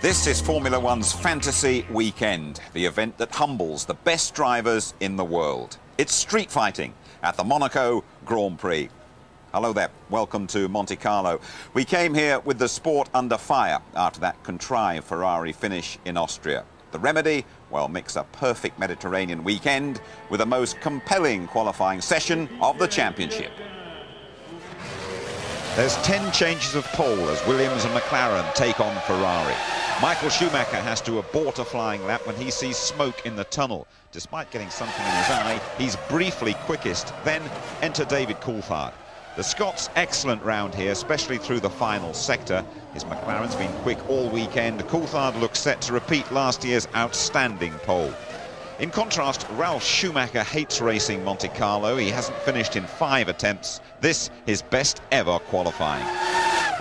This is Formula One's Fantasy Weekend, the event that humbles the best drivers in the world. It's street fighting at the Monaco Grand Prix. Hello there, welcome to Monte Carlo. We came here with the sport under fire after that contrived Ferrari finish in Austria. The remedy? Well, mix a perfect Mediterranean weekend with the most compelling qualifying session of the championship. There's 10 changes of pole as Williams and McLaren take on Ferrari. Michael Schumacher has to abort a flying lap when he sees smoke in the tunnel. Despite getting something in his eye, he's briefly quickest. Then enter David Coulthard. The Scots excellent round here, especially through the final sector. His McLaren's been quick all weekend. Coulthard looks set to repeat last year's outstanding pole. In contrast, Ralf Schumacher hates racing Monte Carlo. He hasn't finished in 5 attempts. This his best ever qualifying.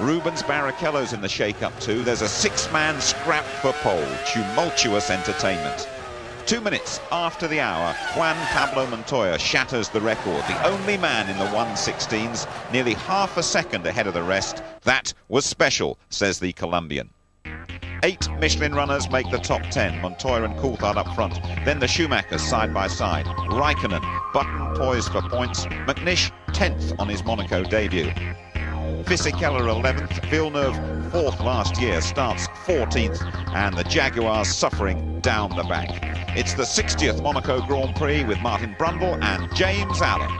Rubens Barrichello's in the shake-up too. There's a 6-man scrap for pole. Tumultuous entertainment. 2 minutes after the hour, Juan Pablo Montoya shatters the record. The only man in the 1/16s, nearly half a second ahead of the rest. That was special, says the Colombian. 8 Michelin runners make the top 10, Montoya and Coulthard up front. Then the Schumachers side by side. Raikkonen, Button poised for points. McNish 10th on his Monaco debut. Fisichella 11th, Villeneuve 4th last year, starts 14th, and the Jaguars suffering down the back. It's the 60th Monaco Grand Prix with Martin Brundle and James Allen.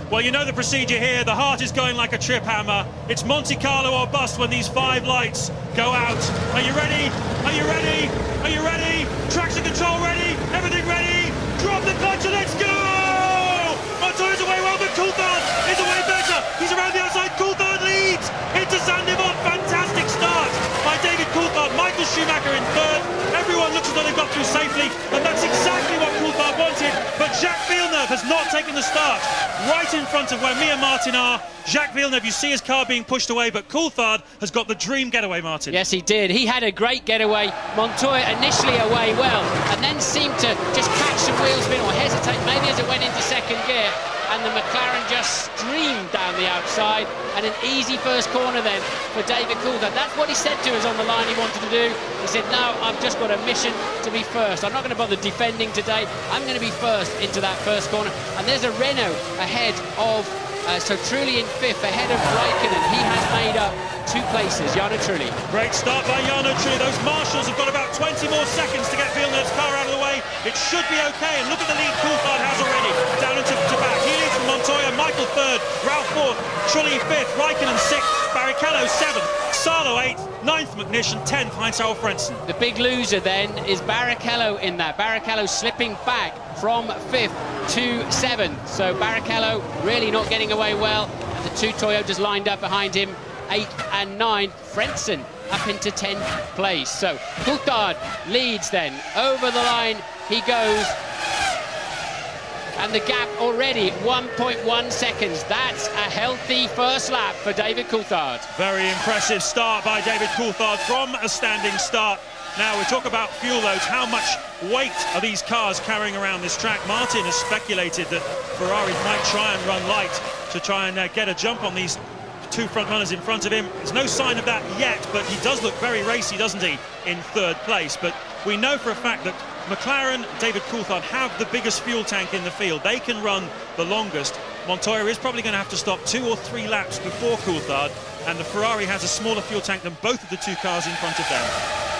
Well, you know the procedure here. The heart is going like a trip hammer. It's Monte Carlo or bust when these 5 lights go out. Are you ready? Are you ready? Are you ready? Traction control ready? Everything ready? Drop the clutch and let's go! Montoya's away well, but Coulthard is away better. He's around the outside. Coulthard leads into San Yvonne. Fantastic start by David Coulthard. Michael Schumacher in 3rd. Everyone looks as though they've got through safely, and that's exactly what Coulthard wanted. But Jacques Villeneuve has not taken the start. Right in front of where Mia Martin are. Jacques Villeneuve, you see his car being pushed away, but Coulthard has got the dream getaway, Martin. Yes, he did. He had a great getaway. Montoya initially away well, and then seemed to just catch some wheel spin or hesitate, maybe as it went into second gear. And the McLaren just streamed down the outside, and an easy first corner then for David Coulthard. That's what he said to us on the line he wanted to do. He said, no, I've just got a mission to be first. I'm not going to bother defending today. I'm going to be first into that first corner. And there's a Renault ahead of, so Trulli in 5th, ahead of Raikkonen. He has made up 2 places, Jarno Trulli. Great start by Jarno Trulli. Those marshals have got about 20 more seconds to get Villeneuve's car out of the way. It should be okay, and look at the lead Coulthard has already. Down into back. He leads from Montoya, Michael 3rd, Ralf 4th, Trulli 5th, Raikkonen 6th, Barrichello 7th, Salo 8th, 9th McNish, and 10th Heinz-Harald Frentzen. The big loser then is Barrichello in that. Barrichello slipping back from 5th to 7th. So Barrichello really not getting away well. And the 2 Toyotas lined up behind him, 8th and 9th. Frentzen up into 10th place. So Coulthard leads then. Over the line he goes. And the gap already 1.1 seconds. That's a healthy first lap for David Coulthard. Very impressive start by David Coulthard from a standing start. Now we talk about fuel loads. How much weight are these cars carrying around this track? Martin has speculated that Ferrari might try and run light to try and get a jump on these 2 front runners in front of him. There's no sign of that yet, but he does look very racy, doesn't he, in 3rd place. But we know for a fact that McLaren, David Coulthard, have the biggest fuel tank in the field. They can run the longest. Montoya is probably going to have to stop 2 or 3 laps before Coulthard, and the Ferrari has a smaller fuel tank than both of the 2 cars in front of them.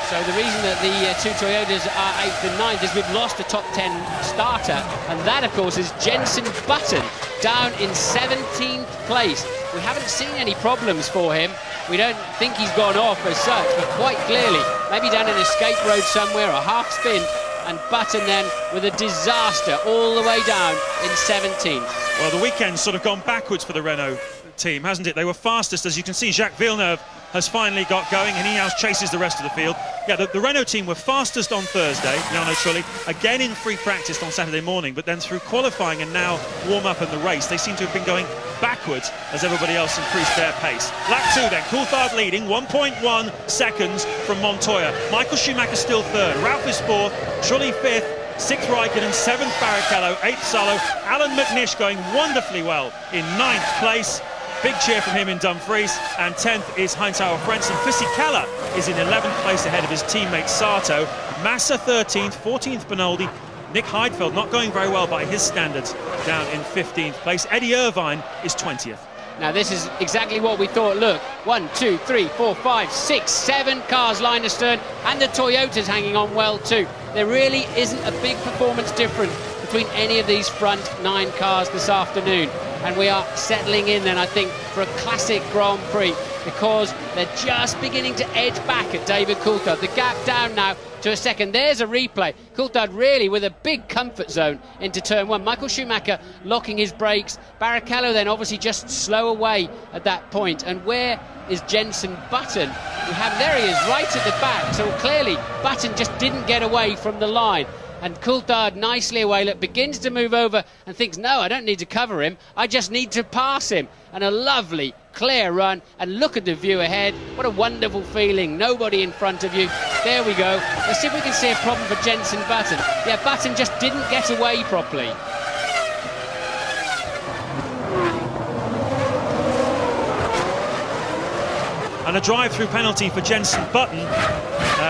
So the reason that the 2 Toyotas are 8th and 9th is we've lost a top 10 starter, and that of course is Jenson Button down in 17th place. We haven't seen any problems for him. We don't think he's gone off as such, but quite clearly maybe down an escape road somewhere, a half spin, and Button then with a disaster all the way down in 17th. Well, the weekend's sort of gone backwards for the Renault team, hasn't it? They were fastest, as you can see. Jacques Villeneuve has finally got going, and he now chases the rest of the field. Yeah, the Renault team were fastest on Thursday, Jarno Trulli, again in free practice on Saturday morning, but then through qualifying and now warm-up in the race, they seem to have been going backwards as everybody else increased their pace. Lap 2 then, Coulthard leading, 1.1 seconds from Montoya. Michael Schumacher still 3rd, Ralf is 4th, Trulli 5th, 6th Raikkonen, 7th Barrichello, 8th Salo. Alan McNish going wonderfully well in 9th place. Big cheer from him in Dumfries. And 10th is Heinz-Harald Frentzen. Fisichella is in 11th place ahead of his teammate Sato. Massa 13th, 14th Benoldi. Nick Heidfeld not going very well by his standards, down in 15th place. Eddie Irvine is 20th. Now this is exactly what we thought. Look, 1, 2, 3, 4, 5, 6, 7 cars line astern, and the Toyota's hanging on well too. There really isn't a big performance difference between any of these front 9 cars this afternoon. And we are settling in then, I think, for a classic Grand Prix, because they're just beginning to edge back at David Coulthard. The gap down now to a second. There's a replay. Coulthard really with a big comfort zone into turn 1. Michael Schumacher locking his brakes. Barrichello then obviously just slow away at that point. And where is Jenson Button? There he is, right at the back. So clearly Button just didn't get away from the line. And Coulthard nicely away, look, begins to move over and thinks, no, I don't need to cover him, I just need to pass him. And a lovely, clear run, and look at the view ahead. What a wonderful feeling, nobody in front of you. There we go. Let's see if we can see a problem for Jenson Button. Yeah, Button just didn't get away properly. And a drive-through penalty for Jenson Button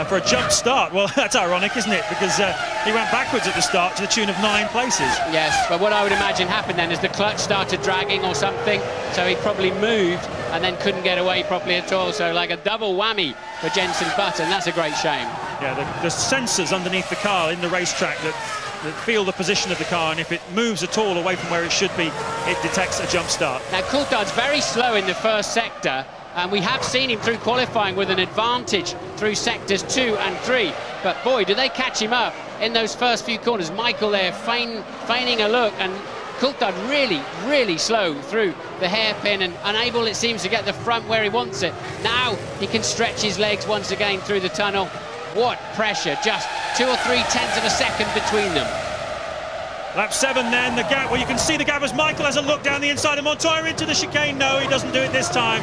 for a jump start. Well, that's ironic, isn't it? Because he went backwards at the start to the tune of 9 places. Yes, but what I would imagine happened then is the clutch started dragging or something, so he probably moved and then couldn't get away properly at all. So like a double whammy for Jenson Button. That's a great shame. Yeah, the sensors underneath the car in the racetrack that feel the position of the car, and if it moves at all away from where it should be, it detects a jump start. Now Coulthard's very slow in the first sector, and we have seen him through qualifying with an advantage through sectors 2 and 3. But boy, do they catch him up in those first few corners. Michael there feigning a look, and Coulthard really slow through the hairpin and unable, it seems, to get the front where he wants it. Now he can stretch his legs once again through the tunnel. What pressure, just 2 or 3 tenths of a second between them. Lap 7 then, the gap, well, you can see the gap as Michael has a look down the inside of Montoya into the chicane. No, he doesn't do it this time.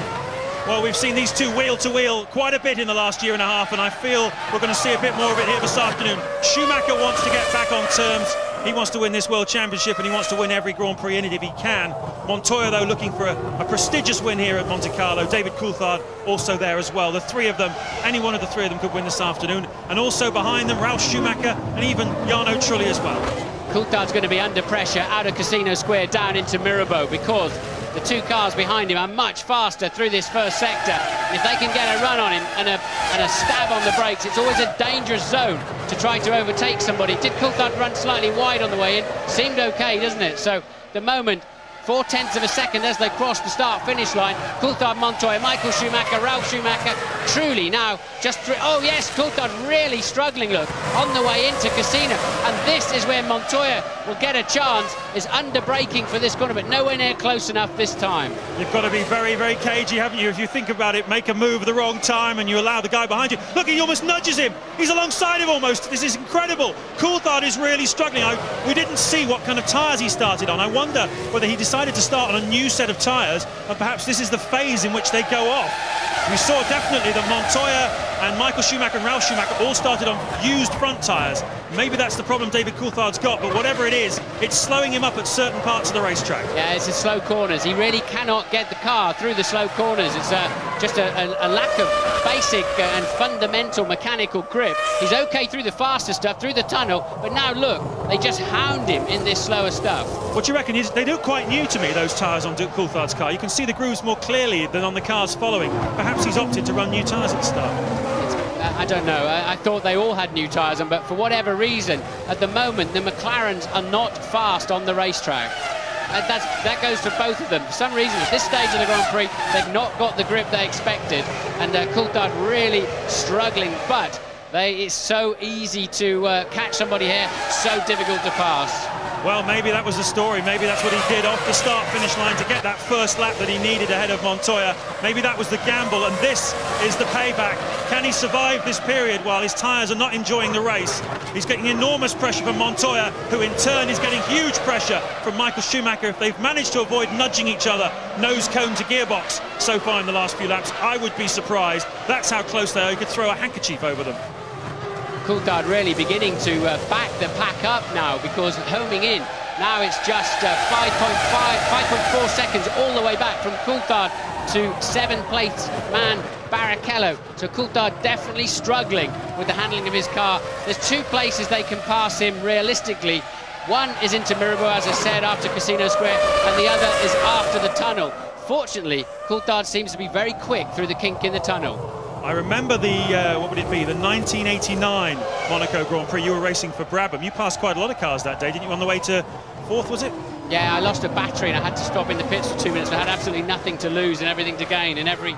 Well, we've seen these two wheel to wheel quite a bit in the last year and a half, and I feel we're going to see a bit more of it here this afternoon. Schumacher wants to get back on terms. He wants to win this World Championship, and he wants to win every Grand Prix in it if he can. Montoya, though, looking for a prestigious win here at Monte Carlo. David Coulthard also there as well. The three of them, any one of the three of them could win this afternoon. And also behind them, Ralf Schumacher and even Jarno Trulli as well. Coulthard's going to be under pressure out of Casino Square down into Mirabeau, because the two cars behind him are much faster through this first sector. And if they can get a run on him and a stab on the brakes, it's always a dangerous zone to try to overtake somebody. Did Coulthard run slightly wide on the way in? Seemed okay, doesn't it? So the moment, 4 tenths of a second as they cross the start-finish line. Coulthard, Montoya, Michael Schumacher, Ralf Schumacher, Trulli now just through. Oh yes, Coulthard really struggling, look, on the way into Casino. And this is where Montoya will get a chance, is under-braking for this corner, but nowhere near close enough this time. You've got to be very cagey, haven't you? If you think about it, make a move at the wrong time and you allow the guy behind you. Look, he almost nudges him. He's alongside him almost. This is incredible. Coulthard is really struggling. We didn't see what kind of tyres he started on. I wonder whether he decided to start on a new set of tyres, and perhaps this is the phase in which they go off. We saw definitely that Montoya and Michael Schumacher and Ralf Schumacher all started on used front tyres. Maybe that's the problem David Coulthard's got, but whatever it is, it's slowing him up at certain parts of the racetrack. Yeah, it's the slow corners. He really cannot get the car through the slow corners. It's just a lack of basic and fundamental mechanical grip. He's okay through the faster stuff, through the tunnel, but now look, they just hound him in this slower stuff. What do you reckon? They look quite new to me, those tyres on Coulthard's car. You can see the grooves more clearly than on the cars following. Perhaps he's opted to run new tyres at the start. I don't know. I thought they all had new tyres on, but for whatever reason, at the moment, the McLarens are not fast on the racetrack. That goes for both of them. For some reason, at this stage of the Grand Prix, they've not got the grip they expected, and Coulthard really struggling, but it's so easy to catch somebody here, so difficult to pass. Well, maybe that was the story. Maybe that's what he did off the start-finish line to get that first lap that he needed ahead of Montoya. Maybe that was the gamble, and this is the payback. Can he survive this period while his tyres are not enjoying the race? He's getting enormous pressure from Montoya, who in turn is getting huge pressure from Michael Schumacher. If they've managed to avoid nudging each other nose cone to gearbox so far in the last few laps, I would be surprised. That's how close they are. You could throw a handkerchief over them. Coulthard really beginning to back the pack up now, because homing in Now it's just 5.4 seconds all the way back from Coulthard to 7th place man Barrichello. So Coulthard definitely struggling with the handling of his car. There's 2 places they can pass him realistically. One is into Mirabeau, as I said, after Casino Square, and the other is after the tunnel. Fortunately, Coulthard seems to be very quick through the kink in the tunnel. I remember the, what would it be, the 1989 Monaco Grand Prix. You were racing for Brabham. You passed quite a lot of cars that day, didn't you, on the way to 4th, was it? Yeah, I lost a battery and I had to stop in the pits for 2 minutes. I had absolutely nothing to lose and everything to gain, and every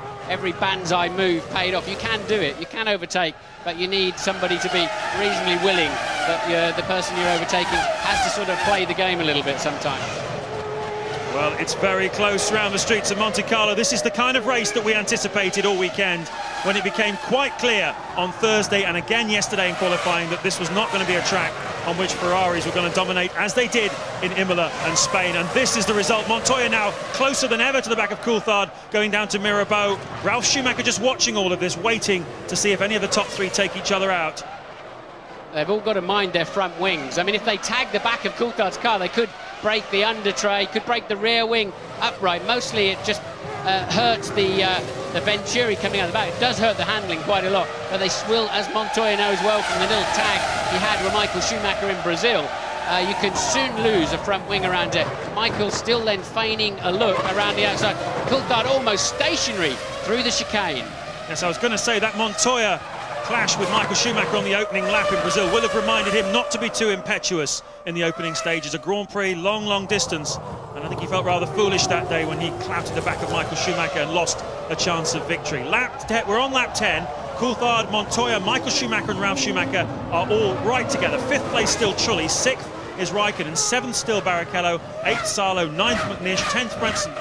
banzai move paid off. You can do it, you can overtake, but you need somebody to be reasonably willing that the person you're overtaking has to sort of play the game a little bit sometimes. Well, it's very close around the streets of Monte Carlo. This is the kind of race that we anticipated all weekend, when it became quite clear on Thursday and again yesterday in qualifying that this was not going to be a track on which Ferraris were going to dominate, as they did in Imola and Spain. And this is the result. Montoya now closer than ever to the back of Coulthard, going down to Mirabeau. Ralf Schumacher just watching all of this, waiting to see if any of the top 3 take each other out. They've all got to mind their front wings. I mean, if they tag the back of Coulthard's car, they could break the under tray, could break the rear wing upright. Mostly it just hurts the Venturi coming out of the back. It does hurt the handling quite a lot, but they will, as Montoya knows well from the little tag he had with Michael Schumacher in Brazil, you can soon lose a front wing around it. Michael still then feigning a look around the outside. Coulthard almost stationary through the chicane. Yes, I was going to say that Montoya clash with Michael Schumacher on the opening lap in Brazil will have reminded him not to be too impetuous in the opening stages. A Grand Prix, long distance, and I think he felt rather foolish that day when he clouted the back of Michael Schumacher and lost a chance of victory. We're on lap 10. Coulthard, Montoya, Michael Schumacher and Ralf Schumacher are all right together. 5th place still Trulli, 6th is Raikkonen, 7th still Barrichello, 8th Salo, 9th McNish, 10th Brunson.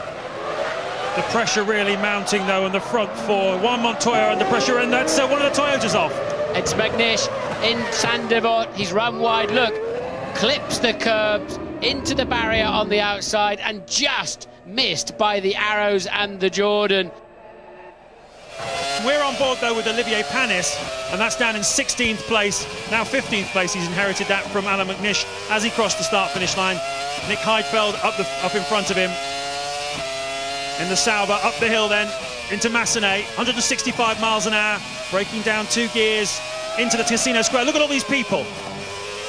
The pressure really mounting though on the front 4. Juan Montoya under pressure, and that's one of the Toyotas off. It's McNish in Sandevort. He's run wide. Look, clips the curbs into the barrier on the outside and just missed by the Arrows and the Jordan. We're on board though with Olivier Panis, and that's down in 16th place, now 15th place. He's inherited that from Alain McNish as he crossed the start-finish line. Nick Heidfeld up in front of him in the Sauber, up the hill then into Massenet, 165 miles an hour, breaking down 2 gears into the Casino Square. Look at all these people.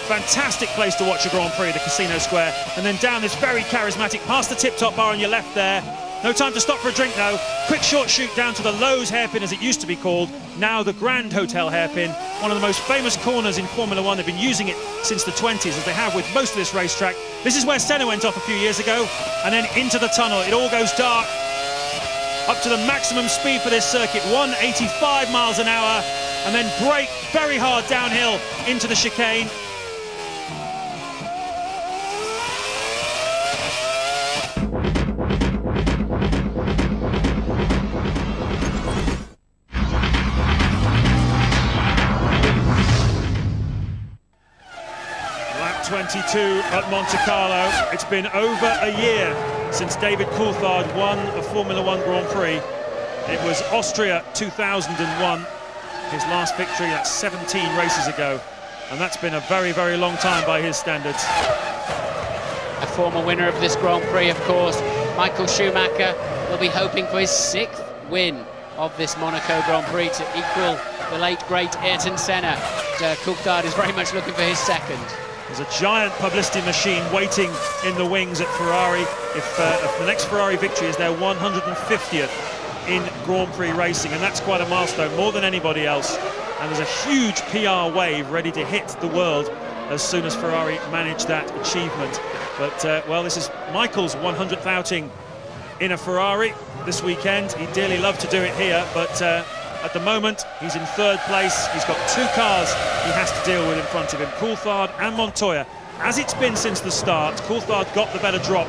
Fantastic place to watch a Grand Prix, the Casino Square. And then down this very charismatic, past the tip-top bar on your left there. No time to stop for a drink though. Quick short shoot down to the Lowe's hairpin, as it used to be called, now the Grand Hotel hairpin. One of the most famous corners in Formula One. They've been using it since the 20s, as they have with most of this racetrack. This is where Senna went off a few years ago, and then into the tunnel. It all goes dark, up to the maximum speed for this circuit, 185 miles an hour, and then brake very hard downhill into the chicane. Lap 22 at Monte Carlo. It's been over a year since David Coulthard won a Formula One Grand Prix. It was Austria 2001, his last victory. That's 17 races ago, and that's been a very long time by his standards. A former winner of this Grand Prix, of course, Michael Schumacher, will be hoping for his 6th win of this Monaco Grand Prix to equal the late great Ayrton Senna. Coulthard is very much looking for his 2nd. There's a giant publicity machine waiting in the wings at Ferrari. If the next Ferrari victory is their 150th in Grand Prix racing, and that's quite a milestone, more than anybody else. And there's a huge PR wave ready to hit the world as soon as Ferrari manage that achievement. But, well, this is Michael's 100th outing in a Ferrari this weekend. He'd dearly love to do it here, but at the moment, he's in 3rd place. He's got 2 cars he has to deal with in front of him, Coulthard and Montoya. As it's been since the start, Coulthard got the better drop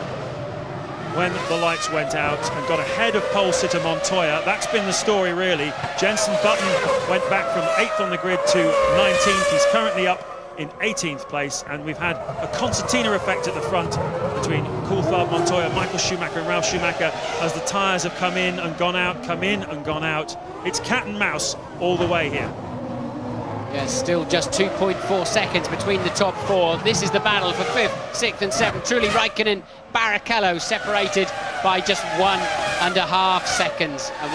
when the lights went out and got ahead of pole sitter Montoya. That's been the story, really. Jenson Button went back from 8th on the grid to 19th. He's currently up in 18th place, and we've had a concertina effect at the front between Coulthard, Montoya, Michael Schumacher and Ralf Schumacher as the tyres have come in and gone out, come in and gone out. It's cat and mouse all the way here. Yeah, still just 2.4 seconds between the top four. This is the battle for 5th, 6th and 7th. Truly Raikkonen, Barrichello separated by just 1.5 seconds. And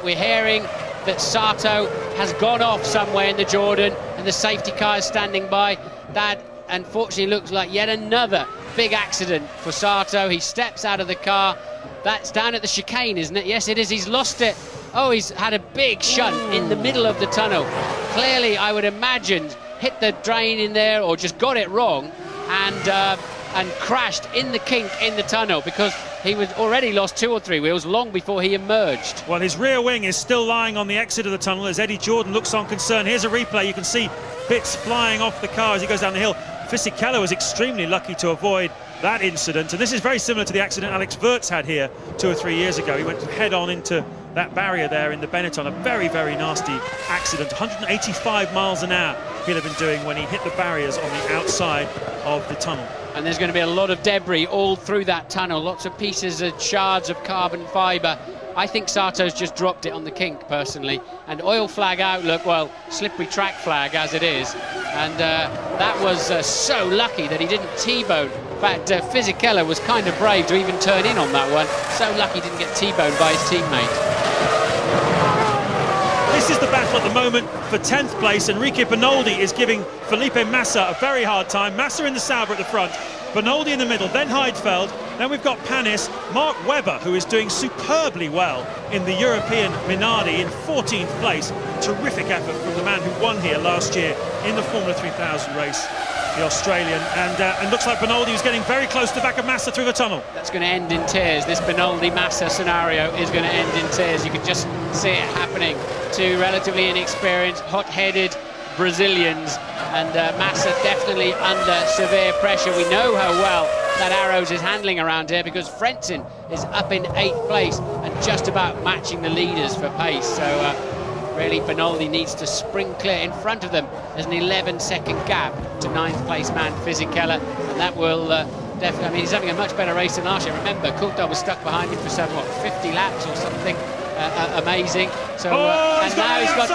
we're hearing that Sato has gone off somewhere in the Jordan and the safety car is standing by. That unfortunately looks like yet another big accident for Sato. He steps out of the car. That's down at the chicane, isn't it? Yes, it is. He's lost it. Oh, he's had a big shunt in the middle of the tunnel. Clearly, I would imagine, hit the drain in there or just got it wrong and crashed in the kink in the tunnel, because he was already lost 2 or 3 wheels long before he emerged. Well, his rear wing is still lying on the exit of the tunnel as Eddie Jordan looks on concern. Here's a replay. You can see bits flying off the car as he goes down the hill. Fisichella was extremely lucky to avoid that incident, and this is very similar to the accident Alex Wurz had here 2 or 3 years ago. He went head on into that barrier there in the Benetton. A very, very nasty accident. 185 miles an hour he'll have been doing when he hit the barriers on the outside of the tunnel. And there's going to be a lot of debris all through that tunnel, lots of pieces of shards of carbon fibre. I think Sato's just dropped it on the kink, personally. And oil flag out, look, well, slippery track flag as it is. And that was so lucky that he didn't T-bone. In fact, Fisichella was kind of brave to even turn in on that one. So lucky he didn't get T-boned by his teammate. This is the battle at the moment for 10th place. Enrique Bernoldi is giving Felipe Massa a very hard time. Massa in the Sauber at the front, Bernoldi in the middle, then Heidfeld. Then we've got Panis, Mark Webber, who is doing superbly well in the European Minardi in 14th place. Terrific effort from the man who won here last year in the Formula 3000 race, the Australian. And looks like Bernoldi is getting very close to the back of Massa through the tunnel. That's going to end in tears. This Bernoldi-Massa scenario is going to end in tears. You can just see it happening. Two relatively inexperienced, hot-headed Brazilians, and Massa definitely under severe pressure. We know how well that Arrows is handling around here, because Frentzen is up in 8th place and just about matching the leaders for pace. So really Bernoldi needs to spring clear. In front of them there's an 11-second gap to 9th place man Fisichella, and that will definitely, I mean, he's having a much better race than last year. Remember, Coulthard was stuck behind him for 50 laps or something. Amazing. So and now he's got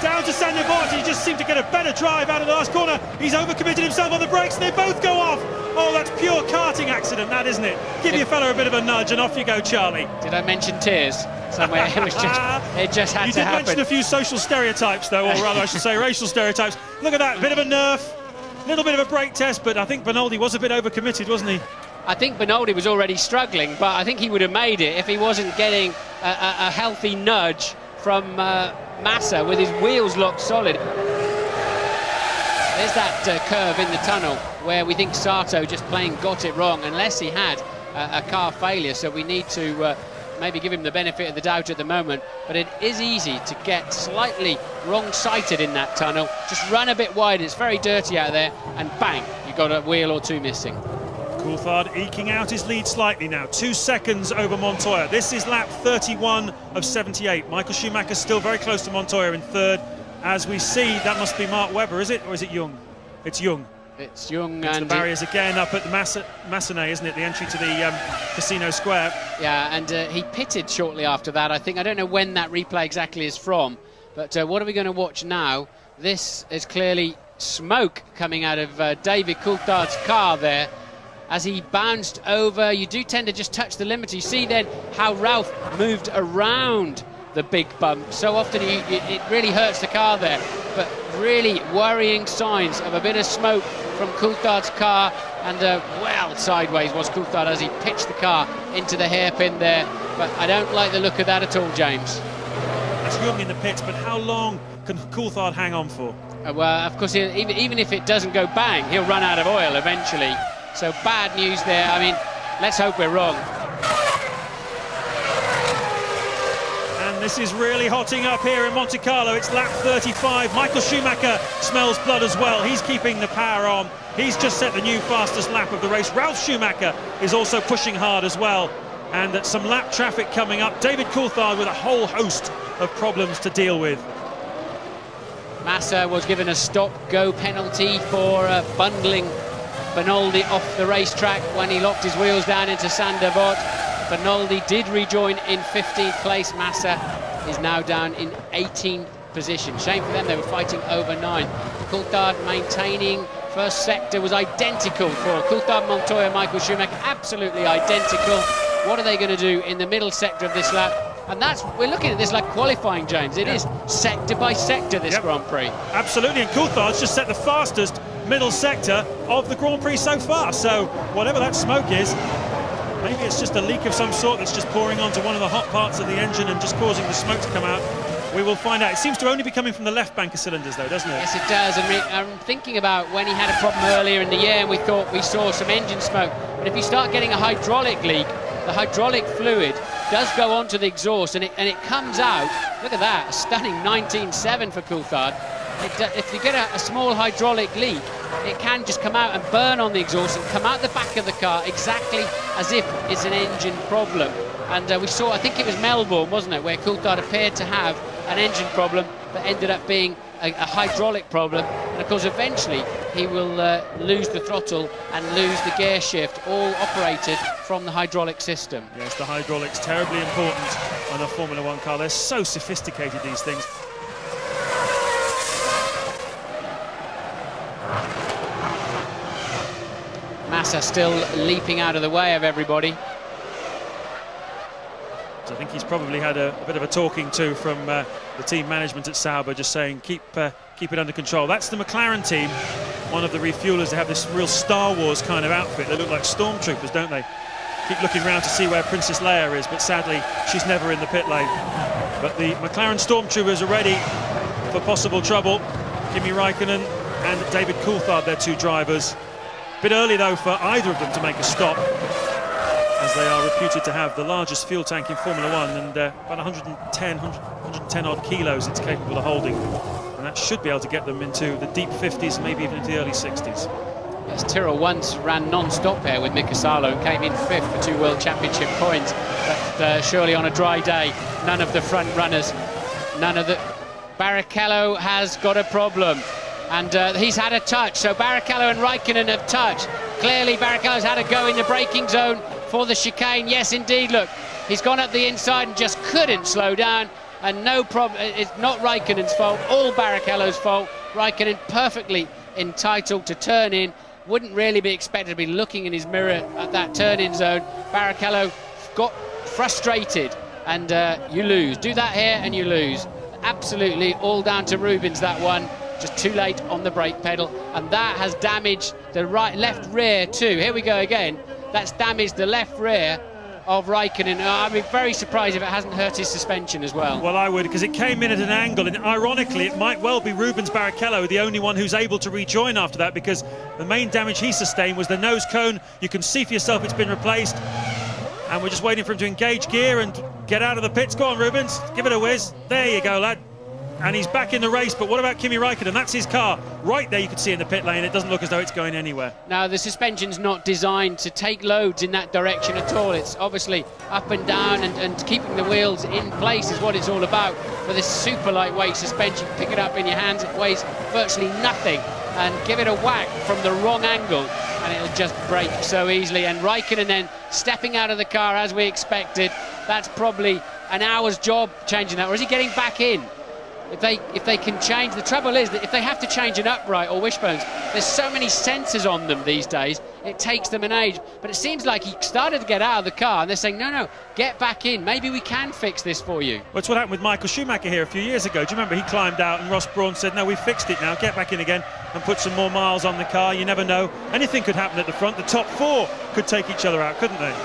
down to Sandevort. He just seemed to get a better drive out of the last corner. He's overcommitted himself on the brakes and they both go off. Oh, that's pure karting accident, that, isn't it? Give your fella a bit of a nudge and off you go, Charlie. Did I mention tears somewhere? It was just, it just had to happen. You did mention a few social stereotypes, though, or rather I should say racial stereotypes. Look at that, bit of a nerf, little bit of a brake test, but I think Bernoldi was a bit overcommitted, wasn't he? I think Bernoldi was already struggling, but I think he would have made it if he wasn't getting a healthy nudge from Massa with his wheels locked solid. There's that curve in the tunnel where we think Sato just plain got it wrong, unless he had a car failure. So we need to maybe give him the benefit of the doubt at the moment. But it is easy to get slightly wrong-sighted in that tunnel. Just run a bit wide, it's very dirty out there, and bang, you've got a wheel or two missing. Coulthard eking out his lead slightly now, 2 seconds over Montoya. This is lap 31 of 78. Michael Schumacher still very close to Montoya in 3rd. As we see, that must be Mark Webber, is it? Or is it Young? It's Young. It's Young. And the barriers again up at the Massenet, isn't it? The entry to the Casino Square. Yeah, and he pitted shortly after that, I think. I don't know when that replay exactly is from, but what are we going to watch now? This is clearly smoke coming out of David Coulthard's car there. As he bounced over, you do tend to just touch the limiter. You see then how Ralph moved around the big bump. So often it really hurts the car there. But really worrying signs of a bit of smoke from Coulthard's car. And well sideways was Coulthard as he pitched the car into the hairpin there. But I don't like the look of that at all, James. That's Young in the pits, but how long can Coulthard hang on for? Well, of course, even if it doesn't go bang, he'll run out of oil eventually. So bad news there. I mean, let's hope we're wrong. And this is really hotting up here in Monte Carlo. It's lap 35. Michael Schumacher smells blood as well. He's keeping the power on. He's just set the new fastest lap of the race. Ralf Schumacher is also pushing hard as well. And some lap traffic coming up. David Coulthard with a whole host of problems to deal with. Massa was given a stop-go penalty for bundling Bernoldi off the racetrack when he locked his wheels down into Sandevort. Bernoldi did rejoin in 15th place. Massa is now down in 18th position. Shame for them, they were fighting over 9. Coulthard maintaining. First sector was identical for Coulthard, Montoya, Michael Schumacher, absolutely identical. What are they going to do in the middle sector of this lap? And we're looking at this like qualifying, James. It is sector by sector, this Grand Prix. Absolutely, and Coulthard's just set the fastest middle sector of the Grand Prix so far. So whatever that smoke is, maybe it's just a leak of some sort that's just pouring onto one of the hot parts of the engine and just causing the smoke to come out. We will find out. It seems to only be coming from the left bank of cylinders, though, doesn't it? Yes, it does. And I'm thinking about when he had a problem earlier in the year and we thought we saw some engine smoke. But if you start getting a hydraulic leak, the hydraulic fluid does go onto the exhaust and it comes out. Look at that, a stunning 19.7 for Coulthard. If you get a small hydraulic leak, it can just come out and burn on the exhaust and come out the back of the car exactly as if it's an engine problem. And we saw, I think it was Melbourne, wasn't it, where Coulthard appeared to have an engine problem that ended up being a hydraulic problem. And of course, eventually he will lose the throttle and lose the gear shift, all operated from the hydraulic system. Yes, the hydraulics terribly important on a Formula One car. They're so sophisticated, these things. Massa still leaping out of the way of everybody. I think he's probably had a bit of a talking to from the team management at Sauber, just saying keep it under control. That's the McLaren team, one of the refuelers. They have this real Star Wars kind of outfit. They look like stormtroopers, don't they? Keep looking around to see where Princess Leia is, but sadly she's never in the pit lane. But the McLaren stormtroopers are ready for possible trouble. Kimi Raikkonen and David Coulthard, their two drivers. Bit early though for either of them to make a stop, as they are reputed to have the largest fuel tank in Formula One, and about 110 odd kilos it's capable of holding, and that should be able to get them into the deep 50s, maybe even into the early 60s. Yes, Tyrrell once ran non-stop here with Mika Salo and came in 5th for 2 World Championship points, but surely on a dry day, none of the front runners, Barrichello has got a problem. And he's had a touch, so Barrichello and Raikkonen have touched. Clearly Barrichello's had a go in the braking zone for the chicane. Yes, indeed, look, he's gone up the inside and just couldn't slow down. And no problem, it's not Raikkonen's fault, all Barrichello's fault. Raikkonen perfectly entitled to turn in. Wouldn't really be expected to be looking in his mirror at that turn-in zone. Barrichello got frustrated, and you lose. Do that here and you lose. Absolutely all down to Rubens, that one. Just too late on the brake pedal, and that has damaged the left rear too. Here we go again. That's damaged the left rear of Raikkonen. I'd be very surprised if it hasn't hurt his suspension as well. Well, I would, because it came in at an angle, and ironically it might well be Rubens Barrichello the only one who's able to rejoin after that, because the main damage he sustained was the nose cone. You can see for yourself it's been replaced, and we're just waiting for him to engage gear and get out of the pits. Go on, Rubens, give it a whiz. There you go, lad. And he's back in the race, but what about Kimi Raikkonen? That's his car. Right there you can see in the pit lane, it doesn't look as though it's going anywhere. Now, the suspension's not designed to take loads in that direction at all. It's obviously up and down, and keeping the wheels in place is what it's all about. For this super lightweight suspension, pick it up in your hands, it weighs virtually nothing, and give it a whack from the wrong angle, and it'll just break so easily. And Raikkonen then stepping out of the car as we expected. That's probably an hour's job changing that, or is he getting back in? If they can change, the trouble is that if they have to change an upright or wishbones, there's so many sensors on them these days, it takes them an age. But it seems like he started to get out of the car, and they're saying, no, get back in. Maybe we can fix this for you. Well, it's what happened with Michael Schumacher here a few years ago. Do you remember? He climbed out, and Ross Brawn said, no, we fixed it now. Get back in again and put some more miles on the car. You never know. Anything could happen at the front. The top 4 could take each other out, couldn't they?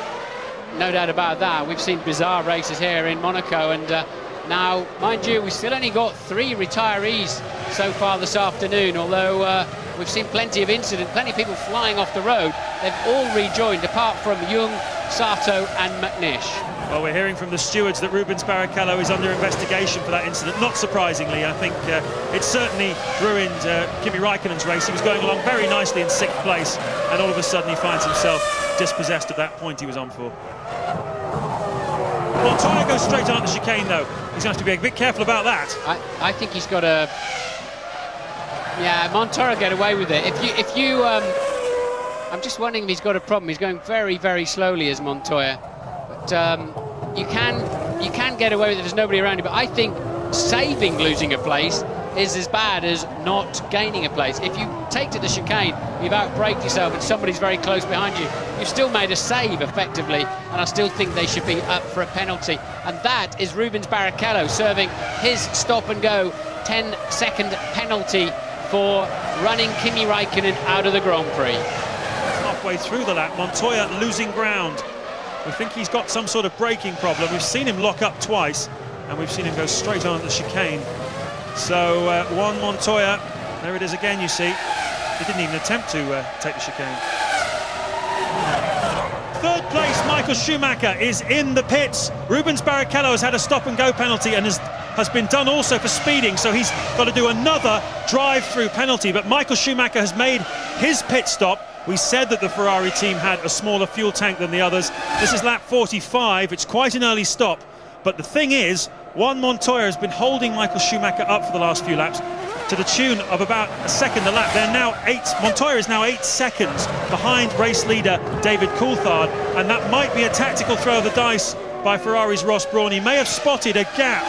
No doubt about that. We've seen bizarre races here in Monaco, and now, mind you, we've still only got 3 retirees so far this afternoon, although we've seen plenty of incidents, plenty of people flying off the road. They've all rejoined, apart from Jung, Sato and McNish. Well, we're hearing from the stewards that Rubens Barrichello is under investigation for that incident. Not surprisingly, I think it certainly ruined Kimi Raikkonen's race. He was going along very nicely in 6th place, and all of a sudden he finds himself dispossessed at that point he was on for. Montoya goes straight on at the chicane, though. He's going to have to be a bit careful about that. I think he's got a... Yeah, Montoya get away with it. If you I'm just wondering if he's got a problem. He's going very, very slowly as Montoya. But you can get away with it. There's nobody around you. But I think saving losing a place is as bad as not gaining a place. If you take to the chicane, you've outbraked yourself and somebody's very close behind you, you've still made a save effectively, and I still think they should be up for a penalty. And that is Rubens Barrichello serving his stop and go 10-second penalty for running Kimi Raikkonen out of the Grand Prix. Halfway through the lap, Montoya losing ground. We think he's got some sort of braking problem. We've seen him lock up twice, and we've seen him go straight on at the chicane. So Juan Montoya, there it is again, you see. He didn't even attempt to take the chicane. Third place, Michael Schumacher is in the pits. Rubens Barrichello has had a stop-and-go penalty and has been done also for speeding, so he's got to do another drive-through penalty. But Michael Schumacher has made his pit stop. We said that the Ferrari team had a smaller fuel tank than the others. This is lap 45. It's quite an early stop. But the thing is, Juan Montoya has been holding Michael Schumacher up for the last few laps to the tune of about a second a lap. They're now Montoya is now 8 seconds behind race leader David Coulthard, and that might be a tactical throw of the dice by Ferrari's Ross Brawn. He may have spotted a gap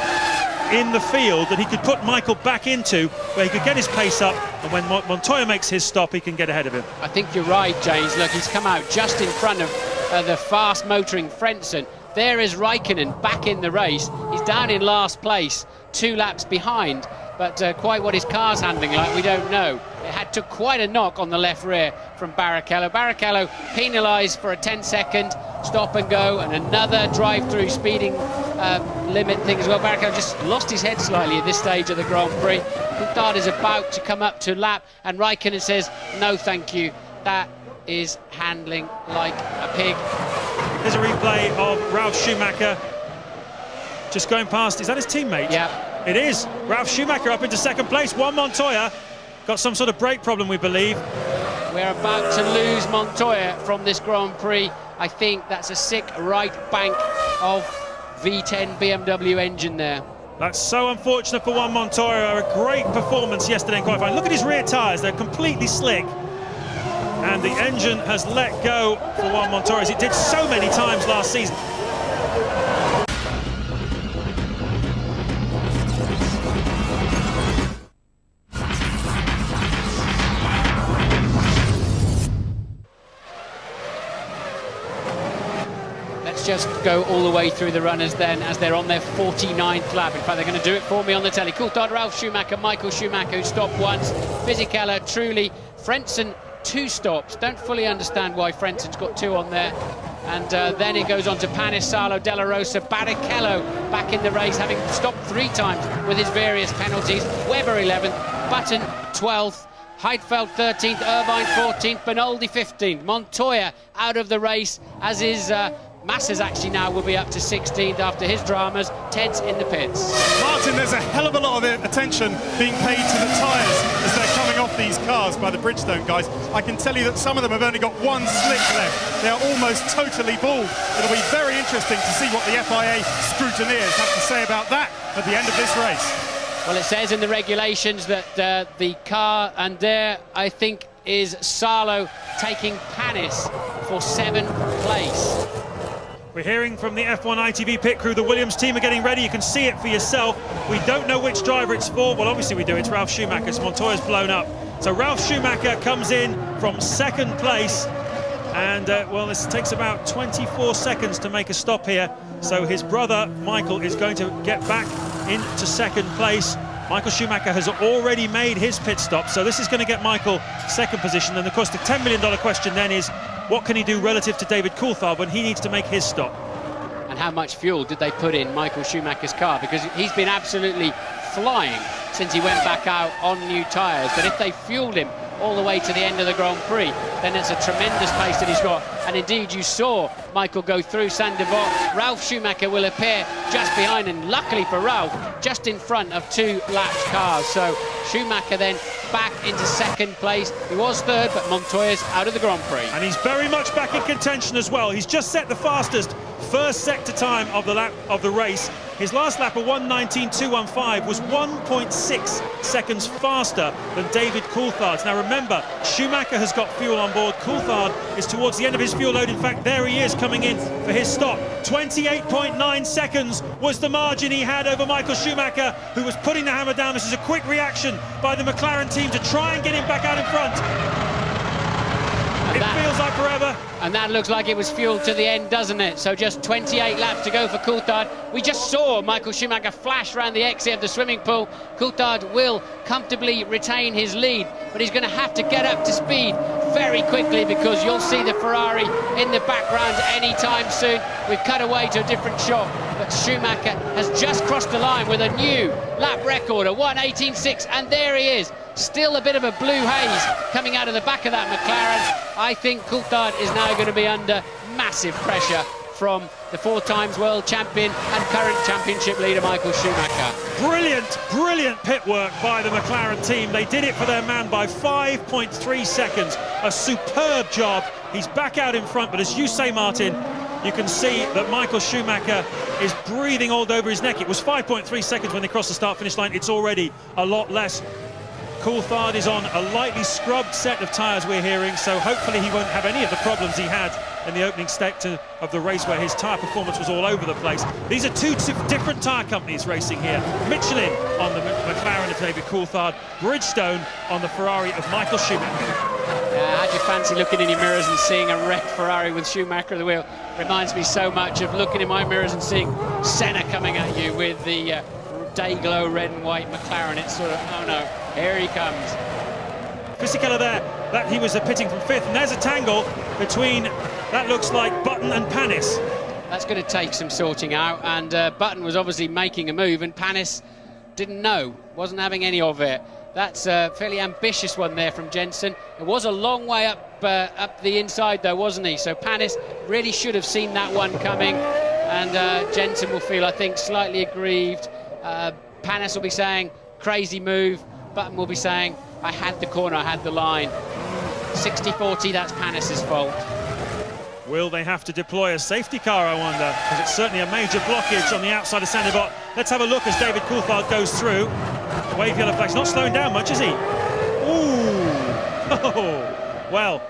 in the field that he could put Michael back into, where he could get his pace up, and when Montoya makes his stop, he can get ahead of him. I think you're right, James. Look, he's come out just in front of the fast motoring Frentzen. There is Raikkonen back in the race. He's down in last place, 2 laps behind, but quite what his car's handling like, we don't know. It took quite a knock on the left rear from Barrichello. Barrichello penalised for a 10-second stop and go, and another drive-through speeding limit thing as well. Barrichello just lost his head slightly at this stage of the Grand Prix. Coulthard is about to come up to lap, and Raikkonen says, no thank you, that is handling like a pig. Here's a replay of Ralf Schumacher just going past. Is that his teammate? Yeah. It is. Ralf Schumacher up into second place. Juan Montoya got some sort of brake problem, we believe. We're about to lose Montoya from this Grand Prix. I think that's a sick right bank of V10 BMW engine there. That's so unfortunate for Juan Montoya. A great performance yesterday in qualifying. Look at his rear tyres, they're completely slick. And the engine has let go for Juan Montoya, as it did so many times last season. Let's just go all the way through the runners then, as they're on their 49th lap. In fact, they're going to do it for me on the telly. Coulthard, Ralf Schumacher, Michael Schumacher, who stopped once. Fisichella, Trulli, Frentzen, 2 stops. Don't fully understand why Frentzen's got 2 on there. And then it goes on to Panis, Salo, Della Rosa, Barrichello back in the race, having stopped 3 times with his various penalties. Webber 11th, Button 12th, Heidfeld 13th, Irvine 14th, Benoldi 15th. Montoya out of the race, as is Massa's actually now will be up to 16th after his dramas. Ted's in the pits. Martin, there's a hell of a lot of attention being paid to the tyres as they're coming off these cars by the Bridgestone guys. I can tell you that some of them have only got 1 slick left. They're almost totally bald. It'll be very interesting to see what the FIA scrutineers have to say about that at the end of this race. Well, it says in the regulations that the car, and there I think is Salo taking Panis for 7th place. We're hearing from the F1 ITV pit crew. The Williams team are getting ready. You can see it for yourself. We don't know which driver it's for. Well, obviously we do. It's Ralf Schumacher. Montoya's blown up. So Ralf Schumacher comes in from 2nd place. And, well, this takes about 24 seconds to make a stop here. So his brother, Michael, is going to get back into 2nd place. Michael Schumacher has already made his pit stop. So this is going to get Michael 2nd position. And, of course, the $10 million question then is, what can he do relative to David Coulthard when he needs to make his stop? And how much fuel did they put in Michael Schumacher's car? Because he's been absolutely flying since he went back out on new tyres. But if they fueled him all the way to the end of the Grand Prix, then it's a tremendous pace that he's got. And indeed, you saw Michael go through Saint-Devote. Ralf Schumacher will appear just behind, and luckily for Ralf, just in front of 2 lapped cars. So Schumacher then back into 2nd place. He was 3rd, but Montoya's out of the Grand Prix. And he's very much back in contention as well. He's just set the fastest first sector time of the race. His last lap of 1:19.215 was 1.6 seconds faster than David Coulthard's. Now remember, Schumacher has got fuel on board. Coulthard is towards the end of his fuel load. In fact, there he is coming in for his stop. 28.9 seconds was the margin he had over Michael Schumacher, who was putting the hammer down. This is a quick reaction by the McLaren team to try and get him back out in front. It feels like forever. And that looks like it was fueled to the end, doesn't it? So just 28 laps to go for Coulthard. We just saw Michael Schumacher flash around the exit of the swimming pool. Coulthard will comfortably retain his lead, but he's going to have to get up to speed very quickly, because you'll see the Ferrari in the background anytime soon. We've cut away to a different shot, but Schumacher has just crossed the line with a new lap record, a 1:18.6, and there he is. Still a bit of a blue haze coming out of the back of that McLaren. I think Coulthard is now going to be under massive pressure from the 4-times world champion and current championship leader Michael Schumacher. Brilliant pit work by the McLaren team. They did it for their man by 5.3 seconds. A superb job. He's back out in front, but as you say, Martin, you can see that Michael Schumacher is breathing all over his neck. It was 5.3 seconds when they crossed the start-finish line. It's already a lot less. Coulthard is on a lightly scrubbed set of tyres, we're hearing, so hopefully he won't have any of the problems he had in the opening sector of the race, where his tyre performance was all over the place. These are two different tyre companies racing here. Michelin on the McLaren of David Coulthard, Bridgestone on the Ferrari of Michael Schumacher. How'd you fancy looking in your mirrors and seeing a red Ferrari with Schumacher at the wheel? Reminds me so much of looking in my mirrors and seeing Senna coming at you with the day-glow red and white McLaren. It's sort of, oh no, here he comes. Fisichella there, that he was pitting from 5th, and there's a tangle between, that looks like Button and Panis. That's going to take some sorting out, and Button was obviously making a move, and Panis didn't know, wasn't having any of it. That's a fairly ambitious one there from Jensen. It was a long way up the inside though, wasn't he? So Panis really should have seen that one coming, and Jensen will feel, I think, slightly aggrieved. Panis will be saying, crazy move. Button will be saying, I had the corner, I had the line. 60-40, that's Panis's fault. Will they have to deploy a safety car, I wonder? Because it's certainly a major blockage on the outside of Sandibot. Let's have a look as David Coulthard goes through. Wave yellow flags, not slowing down much, is he? Ooh! Oh. Well,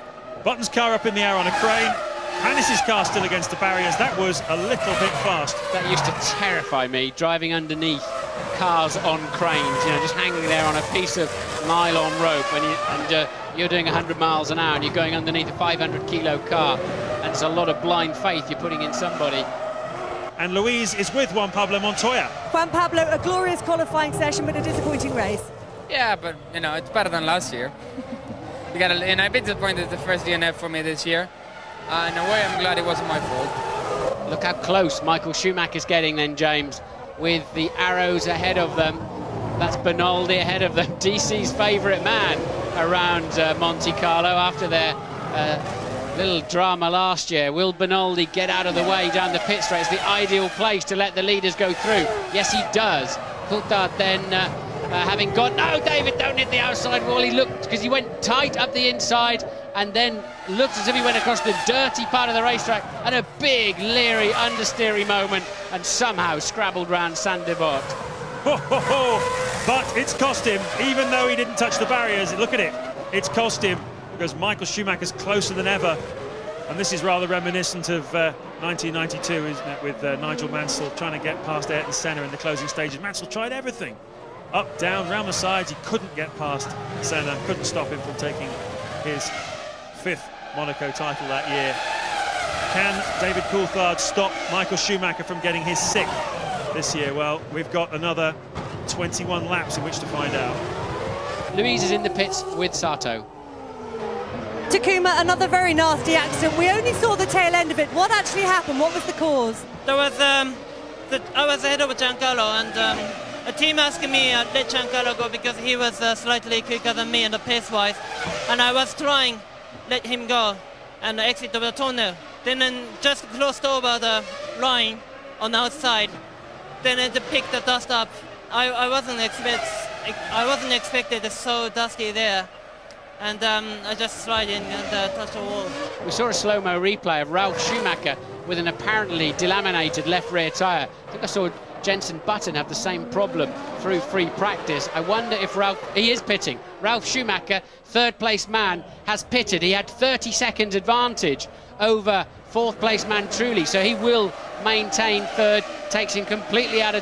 Button's car up in the air on a crane. Panis's car still against the barriers. That was a little bit fast. That used to terrify me, driving underneath cars on cranes, you know, just hanging there on a piece of nylon rope when you're doing 100 miles an hour and you're going underneath a 500-kilo car, and it's a lot of blind faith you're putting in somebody. And Louise is with Juan Pablo Montoya. Juan Pablo, a glorious qualifying session, but a disappointing race. Yeah, but, you know, it's better than last year. And I've been disappointed the first DNF for me this year. In a way, I'm glad it wasn't my fault. Look how close Michael Schumacher's getting then, James, with the arrows ahead of them. That's Bernaldi ahead of them, DC's favourite man around Monte Carlo after their little drama last year. Will Bernaldi get out of the way down the pit straight? It's the ideal place to let the leaders go through. Yes, he does. Coulthard then having gone, no, David, don't hit the outside wall. He looked, because he went tight up the inside and then looked as if he went across the dirty part of the racetrack, and a big, leery, understeery moment, and somehow scrabbled round Sandibot. But it's cost him, even though he didn't touch the barriers. Look at it, it's cost him, because Michael Schumacher's closer than ever. And this is rather reminiscent of 1992, isn't it, with Nigel Mansell trying to get past Ayrton Senna in the closing stages. Mansell tried everything. Up, down, round the sides, he couldn't get past Senna, couldn't stop him from taking his 5th Monaco title that year. Can David Coulthard stop Michael Schumacher from getting his 6th this year? Well, we've got another 21 laps in which to find out. Louise is in the pits with Sato. Takuma, another very nasty accident. We only saw the tail end of it. What actually happened? What was the cause? There was I was ahead of Giancarlo, and a team asking me let Giancarlo go because he was slightly quicker than me in the pace-wise, and I was trying let him go and exit the tunnel. Then just closed over the line on the outside. Then it picked the dust up. I wasn't expected it's so dusty there. and I just slide in and touch the wall. We saw a slow-mo replay of Ralf Schumacher with an apparently delaminated left rear tyre. I think I saw Jenson Button have the same problem through free practice. I wonder if he is pitting. Ralf Schumacher, third place man, has pitted. He had 30 seconds advantage over fourth place man Trulli, so he will maintain third, takes him completely out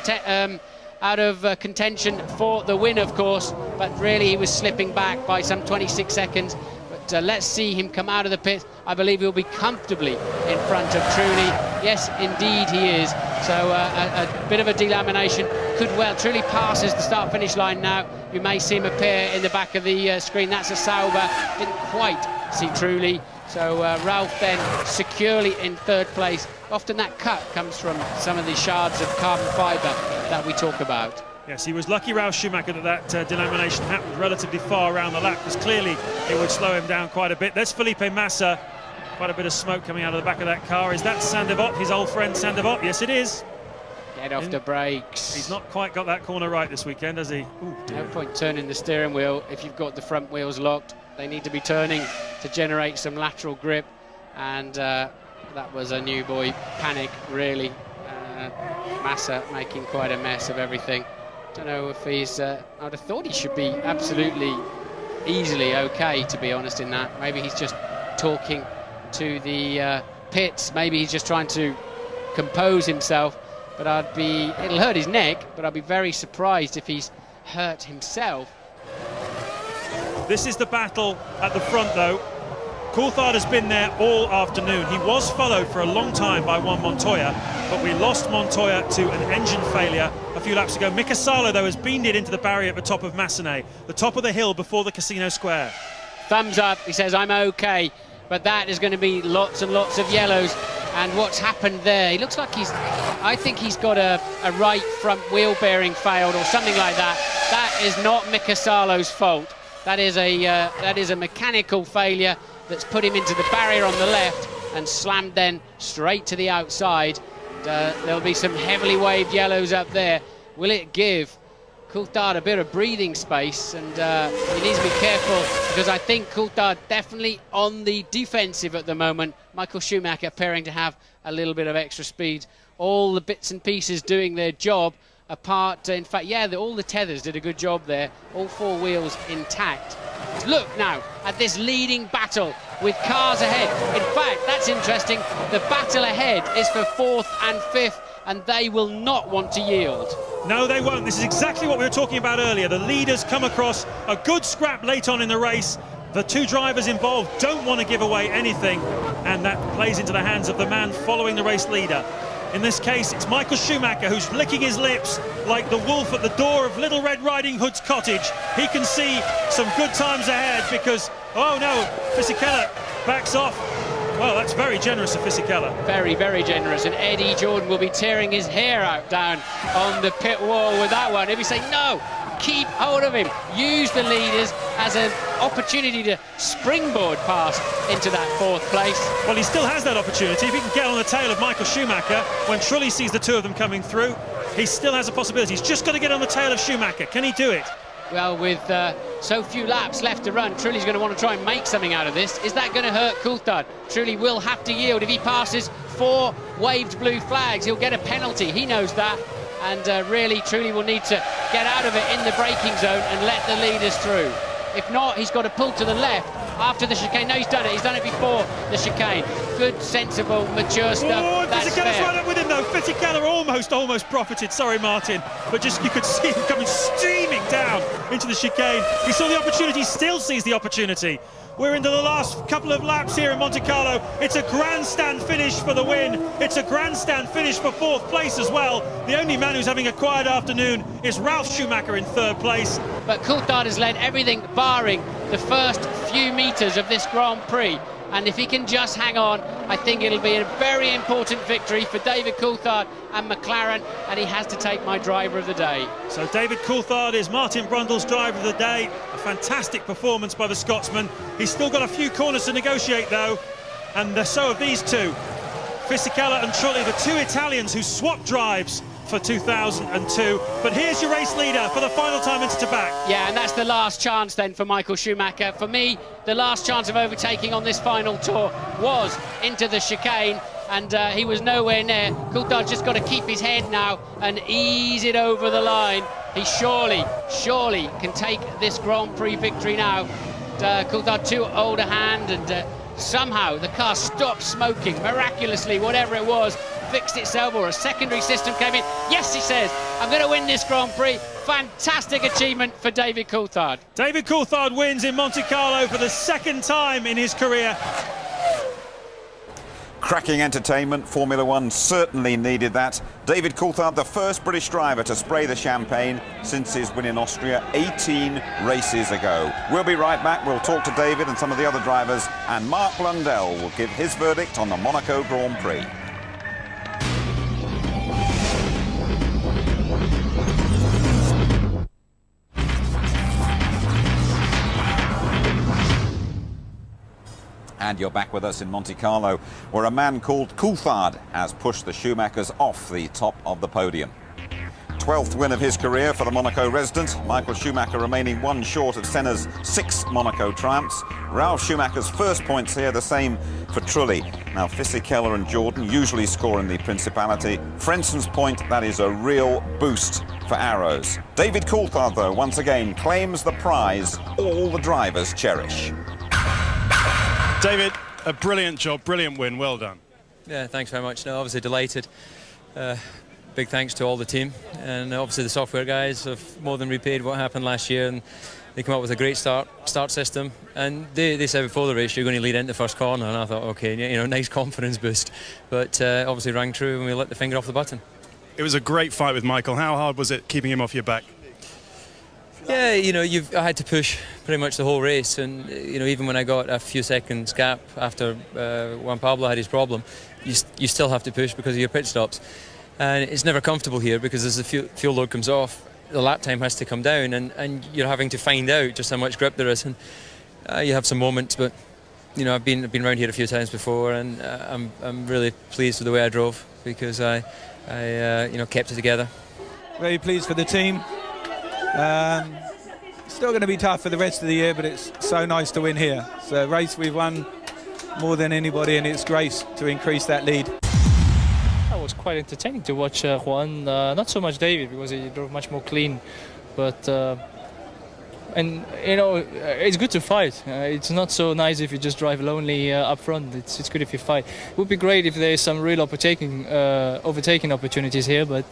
of contention for the win, of course, but really he was slipping back by some 26 seconds. But let's see him come out of the pit. I believe he'll be comfortably in front of Trulli. Yes, indeed he is. So a bit of a delamination. Trulli passes the start-finish line now. You may see him appear in the back of the screen. That's a Sauber. Didn't quite see Trulli. So Ralf then securely in third place. Often that cut comes from some of the shards of carbon fibre that we talk about. Yes, he was lucky, Ralf Schumacher, that delamination happened relatively far around the lap, because clearly it would slow him down quite a bit. There's Felipe Massa, quite a bit of smoke coming out of the back of that car. Is that Sandevot, his old friend Sandevot? Yes, it is. Get off the brakes. He's not quite got that corner right this weekend, has he? Ooh, no point turning the steering wheel if you've got the front wheels locked. They need to be turning to generate some lateral grip, and that was a new boy panic, really. Massa making quite a mess of everything. Don't know if he's... I'd have thought he should be absolutely easily okay, to be honest, in that. Maybe he's just talking to the pits. Maybe he's just trying to compose himself. But it'll hurt his neck, but I'd be very surprised if he's hurt himself. This is the battle at the front, though. Coulthard has been there all afternoon. He was followed for a long time by Juan Montoya, but we lost Montoya to an engine failure a few laps ago. Mika Salo, though, has beamed it into the barrier at the top of Massenet, the top of the hill before the Casino Square. Thumbs up, he says, I'm okay, but that is going to be lots and lots of yellows. And what's happened there, he looks like I think he's got a right front wheel bearing failed or something like that. That is not Mika Salo's fault. That is a mechanical failure that's put him into the barrier on the left and slammed then straight to the outside. There'll be some heavily waved yellows up there. Will it give Coulthard a bit of breathing space? And he needs to be careful, because I think Coulthard definitely on the defensive at the moment. Michael Schumacher appearing to have a little bit of extra speed. All the bits and pieces doing their job. Apart, in fact, yeah, all the tethers did a good job there. All four wheels intact. Look now at this leading battle with cars ahead. In fact, that's interesting. The battle ahead is for fourth and fifth, and they will not want to yield. No, they won't. This is exactly what we were talking about earlier. The leaders come across a good scrap late on in the race. The two drivers involved don't want to give away anything, and that plays into the hands of the man following the race leader. In this case, it's Michael Schumacher who's licking his lips like the wolf at the door of Little Red Riding Hood's cottage. He can see some good times ahead because, oh no, Fisichella backs off. Well, that's very generous of Fisichella. Very, very generous. And Eddie Jordan will be tearing his hair out down on the pit wall with that one. He'll be saying, no, keep hold of him. Use the leaders as an opportunity to springboard past into that fourth place. Well, he still has that opportunity. If he can get on the tail of Michael Schumacher, when Trulli sees the two of them coming through, he still has a possibility. He's just got to get on the tail of Schumacher. Can he do it? Well, with so few laps left to run, Trulli's going to want to try and make something out of this. Is that going to hurt Coulthard? Trulli will have to yield. If he passes 4 waved blue flags, he'll get a penalty. He knows that. And really, Trulli will need to get out of it in the braking zone and let the leaders through. If not, he's got to pull to the left after the chicane. No, he's done it. He's done it before the chicane. Good, sensible, mature stuff. Oh, that's Fisichella's fair. right up with him, though. Fisichella almost profited. Sorry, Martin. But just you could see him coming steaming down into the chicane. He saw the opportunity, still sees the opportunity. We're into the last couple of laps here in Monte Carlo. It's a grandstand finish for the win. It's a grandstand finish for fourth place as well. The only man who's having a quiet afternoon is Ralf Schumacher in third place. But Coulthard has led everything barring the first few metres of this Grand Prix. And if he can just hang on, I think it'll be a very important victory for David Coulthard and McLaren, and he has to take my driver of the day. So David Coulthard is Martin Brundle's driver of the day. A fantastic performance by the Scotsman. He's still got a few corners to negotiate, though, and so have these two. Fisichella and Trulli, the two Italians who swapped drives for 2002. But here's your race leader for the final time into back. Yeah, and that's the last chance then for Michael Schumacher. For me, the last chance of overtaking on this final tour was into the chicane, and he was nowhere near. Coulthard's just got to keep his head now and ease it over the line. He surely can take this Grand Prix victory now. Coulthard too old a hand, and somehow the car stopped smoking miraculously. Whatever it was fixed itself, or a secondary system came in. Yes, he says, I'm going to win this Grand Prix. Fantastic achievement for David Coulthard. David Coulthard wins in Monte Carlo for the second time in his career. Cracking entertainment. Formula One certainly needed that. David Coulthard, the first British driver to spray the champagne since his win in Austria 18 races ago. We'll be right back. We'll talk to David and some of the other drivers, and Mark Blundell will give his verdict on the Monaco Grand Prix. And you're back with us in Monte Carlo, where a man called Coulthard has pushed the Schumachers off the top of the podium. 12th win of his career for the Monaco resident. Michael Schumacher remaining one short of Senna's 6 Monaco triumphs. Ralf Schumacher's first points here, the same for Trulli. Now Fisichella and Jordan usually score in the Principality. Frenson's point, that is a real boost for Arrows. David Coulthard, though, once again claims the prize all the drivers cherish. David, a brilliant job, brilliant win, well done. Yeah, thanks very much. No, obviously delighted. Big thanks to all the team, and obviously the software guys have more than repaid what happened last year, and they come up with a great start system. And they said before the race you're going to lead into the first corner, and I thought, okay, you know, nice confidence boost. But obviously rang true, and we let the finger off the button. It was a great fight with Michael. How hard was it keeping him off your back? Yeah, you know, I had to push pretty much the whole race, and you know, even when I got a few seconds gap after Juan Pablo had his problem, you still have to push because of your pit stops, and it's never comfortable here because as the fuel load comes off, the lap time has to come down, and you're having to find out just how much grip there is, and you have some moments, but you know, I've been around here a few times before, and I'm really pleased with the way I drove because I you know, kept it together. Very pleased for the team. Still going to be tough for the rest of the year, but it's so nice to win here. It's a race we've won more than anybody, and it's great to increase that lead. It was quite entertaining to watch Juan, not so much David because he drove much more clean, but and you know, it's good to fight. It's not so nice if you just drive lonely up front. It's good if you fight. It would be great if there's some real overtaking opportunities here, but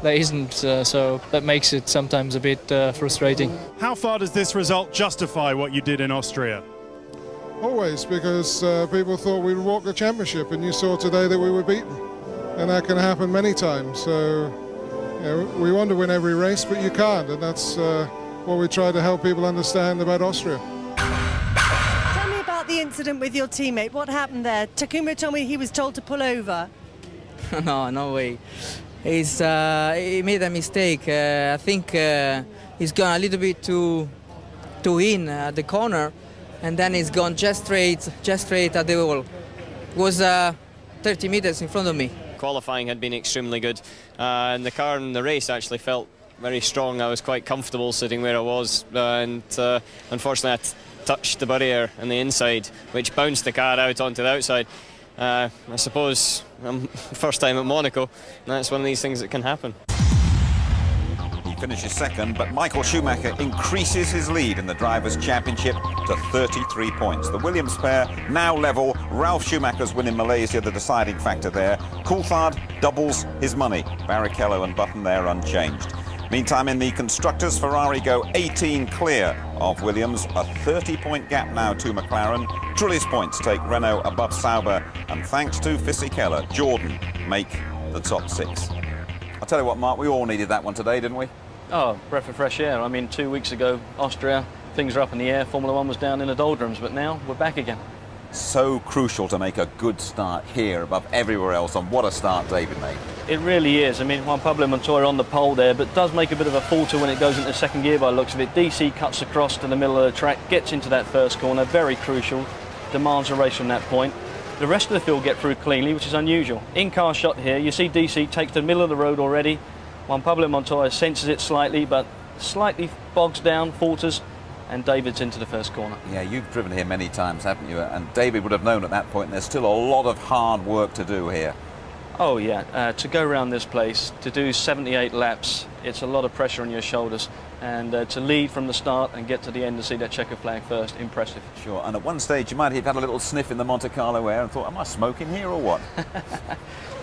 there isn't, so that makes it sometimes a bit frustrating. How far does this result justify what you did in Austria? Always, because people thought we would walk the championship, and you saw today that we were beaten, and that can happen many times. So you know, we want to win every race, but you can't, and that's what we try to help people understand about Austria. Tell me about the incident with your teammate. What happened there? Takuma told me he was told to pull over. No way. He made a mistake. I think he's gone a little bit too in at the corner, and then he's gone just straight at the wall. It was 30 meters in front of me. Qualifying had been extremely good, and the car in the race actually felt very strong. I was quite comfortable sitting where I was, and unfortunately I touched the barrier on the inside, which bounced the car out onto the outside. I suppose first time at Monaco, and that's one of these things that can happen. He finishes second, but Michael Schumacher increases his lead in the Drivers' Championship to 33 points. The Williams pair now level. Ralf Schumacher's win in Malaysia, the deciding factor there. Coulthard doubles his money. Barrichello and Button there unchanged. Meantime, in the Constructors, Ferrari go 18 clear of Williams. A 30-point gap now to McLaren. Trulli's points take Renault above Sauber. And thanks to Fisichella, Jordan make the top 6. I'll tell you what, Mark, we all needed that one today, didn't we? Oh, breath of fresh air. I mean, 2 weeks ago, Austria, things are up in the air. Formula One was down in the doldrums, but now we're back again. So crucial to make a good start here above everywhere else, and what a start David made. It really is. I mean, Juan Pablo Montoya on the pole there, but does make a bit of a falter when it goes into second gear by the looks of it. DC cuts across to the middle of the track, gets into that first corner, very crucial, demands a race from that point. The rest of the field get through cleanly, which is unusual. In-car shot here, you see DC takes to the middle of the road already, Juan Pablo Montoya senses it slightly, but slightly bogs down, falters, and David's into the first corner. Yeah, you've driven here many times, haven't you? And David would have known at that point there's still a lot of hard work to do here. Oh yeah, to go around this place, to do 78 laps, it's a lot of pressure on your shoulders, and to lead from the start and get to the end and see that checker flag first, impressive. Sure, and at one stage you might have had a little sniff in the Monte Carlo air and thought, am I smoking here or what?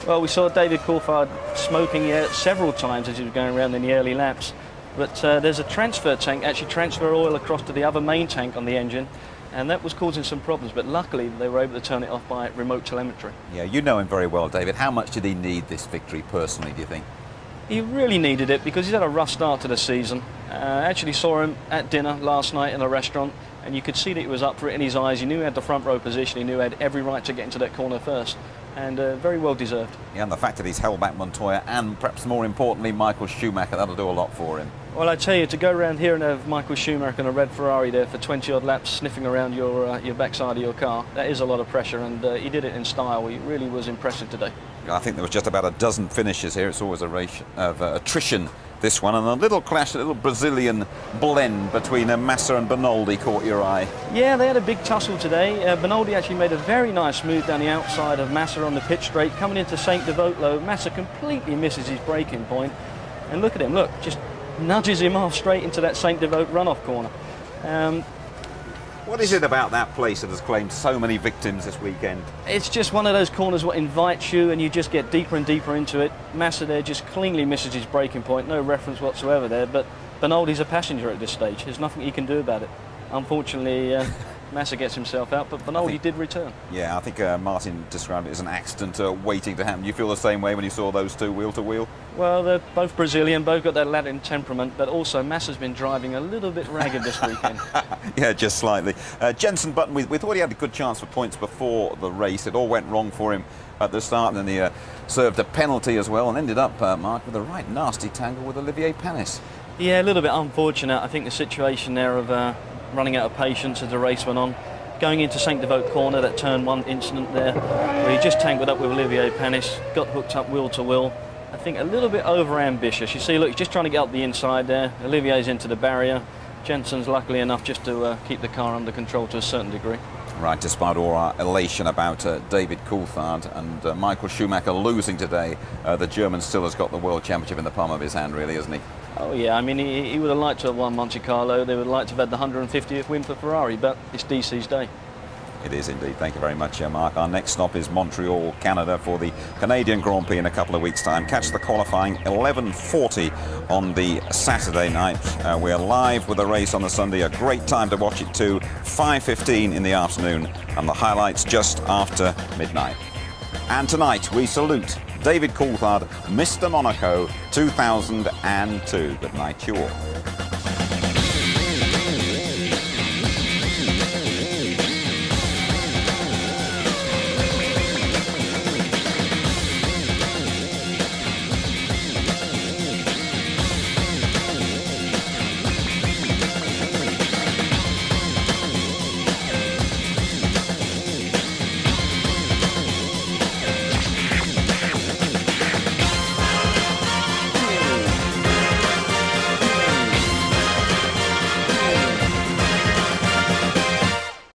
Well, we saw David Coulthard smoking several times as he was going around in the early laps, but there's a transfer tank, actually transfer oil across to the other main tank on the engine, and that was causing some problems, but luckily they were able to turn it off by remote telemetry. Yeah, you know him very well, David. How much did he need this victory personally, do you think? He really needed it because he's had a rough start to the season. Actually saw him at dinner last night in a restaurant, and you could see that he was up for it in his eyes. He knew he had the front row position, he knew he had every right to get into that corner first, and very well deserved. Yeah, and the fact that he's held back Montoya and perhaps more importantly Michael Schumacher, that'll do a lot for him. Well, I tell you, to go around here and have Michael Schumacher in a red Ferrari there for 20 odd laps sniffing around your backside of your car, that is a lot of pressure, and he did it in style. He really was impressive today. I think there was just about a dozen finishes here. It's always a race of attrition, this one, and a little clash, a little Brazilian blend between Massa and Bernoldi caught your eye. Yeah, they had a big tussle today. Bernoldi actually made a very nice move down the outside of Massa on the pit straight. Coming into St. Devote low, Massa completely misses his braking point. And look at him, look, just nudges him off straight into that St. Devote runoff corner. What is it about that place that has claimed so many victims this weekend? It's just one of those corners what invites you and you just get deeper and deeper into it. Massa there just cleanly misses his braking point, no reference whatsoever there, but Bernoldi's a passenger at this stage. There's nothing he can do about it. Unfortunately, Massa gets himself out, but Bernoldi did return. Yeah, I think Martin described it as an accident waiting to happen. You feel the same way when you saw those two wheel to wheel? Well, they're both Brazilian, both got that Latin temperament, but also Massa's been driving a little bit ragged this weekend. Yeah, just slightly. Jenson Button, we thought he had a good chance for points before the race. It all went wrong for him at the start, and then he served a penalty as well and ended up, Mark, with a right nasty tangle with Olivier Panis. Yeah, a little bit unfortunate. I think the situation there of running out of patience as the race went on. Going into St. Devote corner, that turn one incident there, where he just tangled up with Olivier Panis, got hooked up wheel to wheel. I think a little bit over-ambitious. You see, look, he's just trying to get up the inside there. Olivier's into the barrier. Jenson's luckily enough just to keep the car under control to a certain degree. Right, despite all our elation about David Coulthard and Michael Schumacher losing today, the German still has got the World Championship in the palm of his hand, really, hasn't he? Oh yeah, I mean, he would have liked to have won Monte Carlo. They would have liked to have had the 150th win for Ferrari, but it's DC's day. It is indeed. Thank you very much, Mark. Our next stop is Montreal, Canada, for the Canadian Grand Prix in a couple of weeks' time. Catch the qualifying 11:40 on the Saturday night. We're live with the race on the Sunday. A great time to watch it too. 5:15 in the afternoon, and the highlights just after midnight. And tonight we salute David Coulthard, Mr. Monaco 2002. Good night to you all.